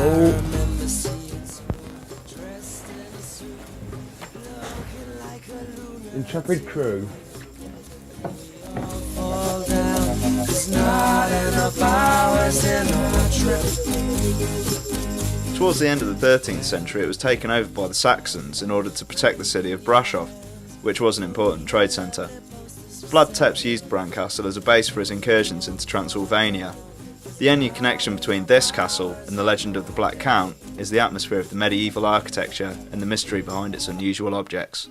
Oh. Intrepid crew. Towards the end of the 13th century, it was taken over by the Saxons in order to protect the city of Brasov, which was an important trade centre. Vlad Tepes used Bran Castle as a base for his incursions into Transylvania. The only connection between this castle and the legend of the Black Count is the atmosphere of the medieval architecture and the mystery behind its unusual objects.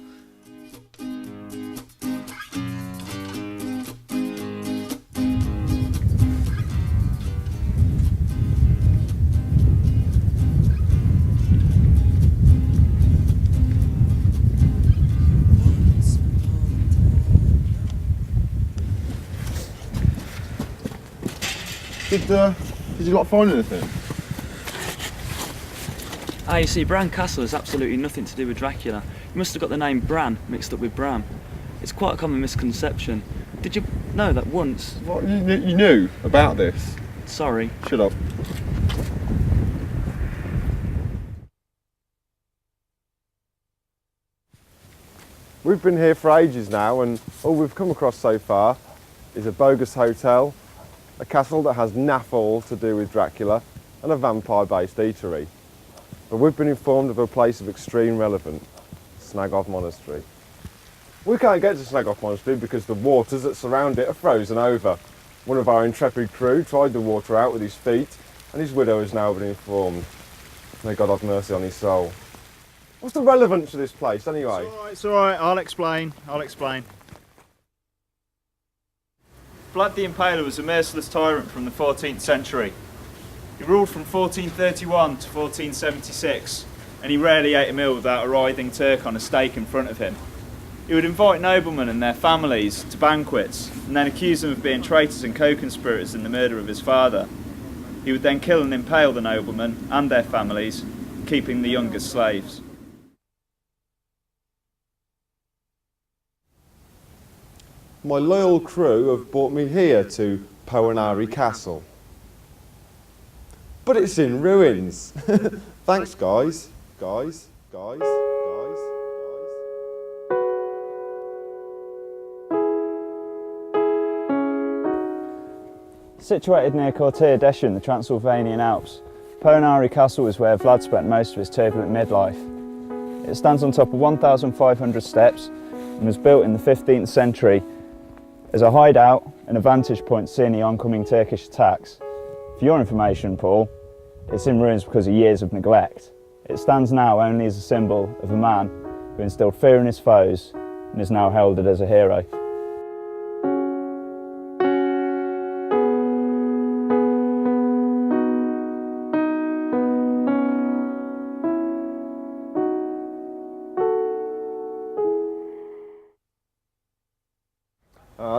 Did you not find anything? You see, Bran Castle has absolutely nothing to do with Dracula. You must have got the name Bran mixed up with Bram. It's quite a common misconception. Did you know that once? What, you knew about this? Sorry. Shut up. We've been here for ages now, and all we've come across so far is a bogus hotel, a castle that has naff all to do with Dracula, and a vampire-based eatery. But we've been informed of a place of extreme relevance, Snagoff Monastery. We can't get to Snagoff Monastery because the waters that surround it are frozen over. One of our intrepid crew tried the water out with his feet, and his widow has now been informed. May God have mercy on his soul. What's the relevance of this place anyway? It's alright, I'll explain. Vlad the Impaler was a merciless tyrant from the 14th century. He ruled from 1431 to 1476, and he rarely ate a meal without a writhing Turk on a stake in front of him. He would invite noblemen and their families to banquets, and then accuse them of being traitors and co-conspirators in the murder of his father. He would then kill and impale the noblemen and their families, keeping the young as slaves. My loyal crew have brought me here to Poenari Castle. But it's in ruins. Thanks, guys. Guys. Situated near Cortea d'Esche in the Transylvanian Alps, Poenari Castle is where Vlad spent most of his turbulent midlife. It stands on top of 1,500 steps and was built in the 15th century as a hideout and a vantage point seeing the oncoming Turkish attacks. For your information, Paul, it's in ruins because of years of neglect. It stands now only as a symbol of a man who instilled fear in his foes and is now heralded as a hero.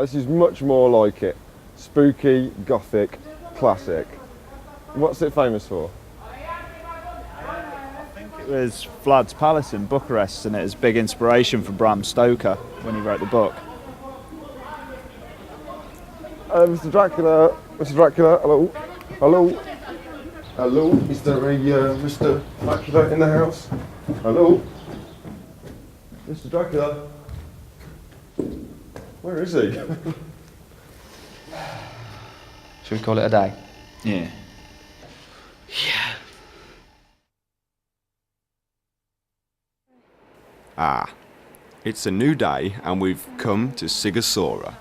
This is much more like it. Spooky, gothic, classic. What's it famous for? I think it was Vlad's palace in Bucharest, and it is big inspiration for Bram Stoker when he wrote the book. Mr. Dracula, hello. Hello, is there a Mr. Dracula in the house? Hello? Mr. Dracula? Where is he? Should we call it a day? Yeah. It's a new day and we've come to Sigosora.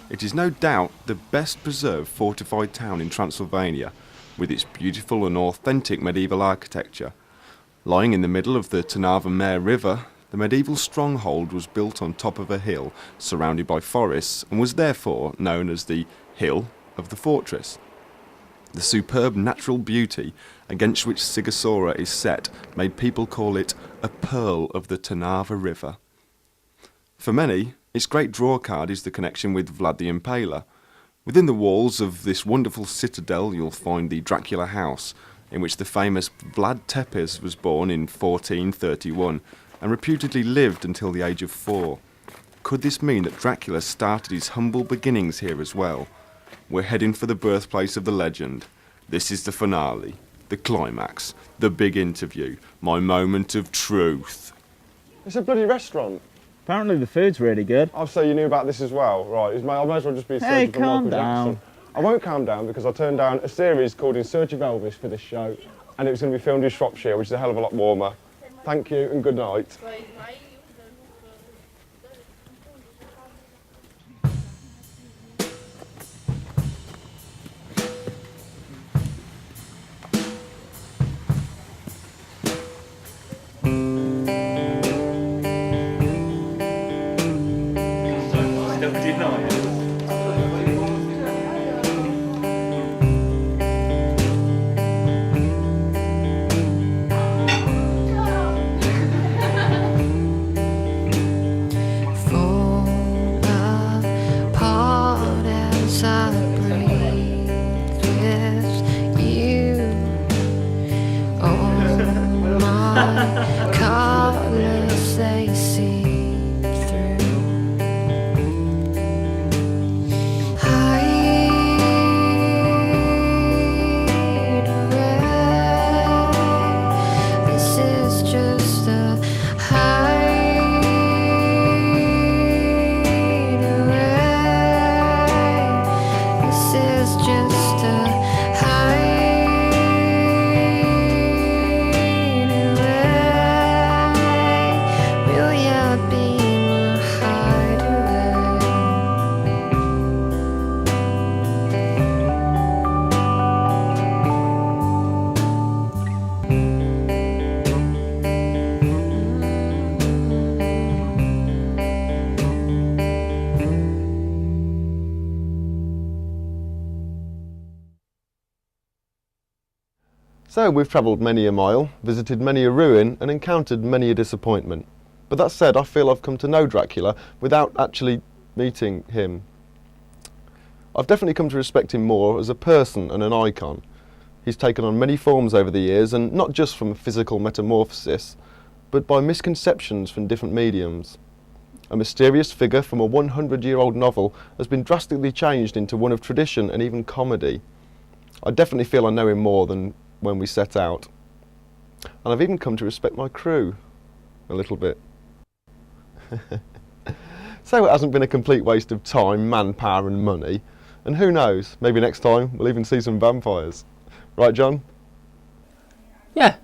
It is no doubt the best preserved fortified town in Transylvania, with its beautiful and authentic medieval architecture. Lying in the middle of the Trnava River, the medieval stronghold was built on top of a hill surrounded by forests and was therefore known as the Hill of the Fortress. The superb natural beauty against which Sigosora is set made people call it a pearl of the Trnava River. For many, its great drawcard is the connection with Vlad the Impaler. Within the walls of this wonderful citadel you'll find the Dracula house, in which the famous Vlad Tepes was born in 1431 and reputedly lived until the age of 4. Could this mean that Dracula started his humble beginnings here as well? We're heading for the birthplace of the legend. This is the finale, the climax, the big interview, my moment of truth. It's a bloody restaurant. Apparently the food's really good. Oh, so you knew about this as well, right? I may as well just be Hey, searching for calm Michael down. Jackson. I won't calm down because I turned down a series called In Search of Elvis for this show, and it was going to be filmed in Shropshire, which is a hell of a lot warmer. Thank you and good night. So we've travelled many a mile, visited many a ruin and encountered many a disappointment. But that said, I feel I've come to know Dracula without actually meeting him. I've definitely come to respect him more as a person and an icon. He's taken on many forms over the years, and not just from a physical metamorphosis, but by misconceptions from different mediums. A mysterious figure from a 100-year-old novel has been drastically changed into one of tradition and even comedy. I definitely feel I know him more than when we set out. And I've even come to respect my crew a little bit. So it hasn't been a complete waste of time, manpower and money. And who knows, maybe next time we'll even see some vampires. Right, John? Yeah,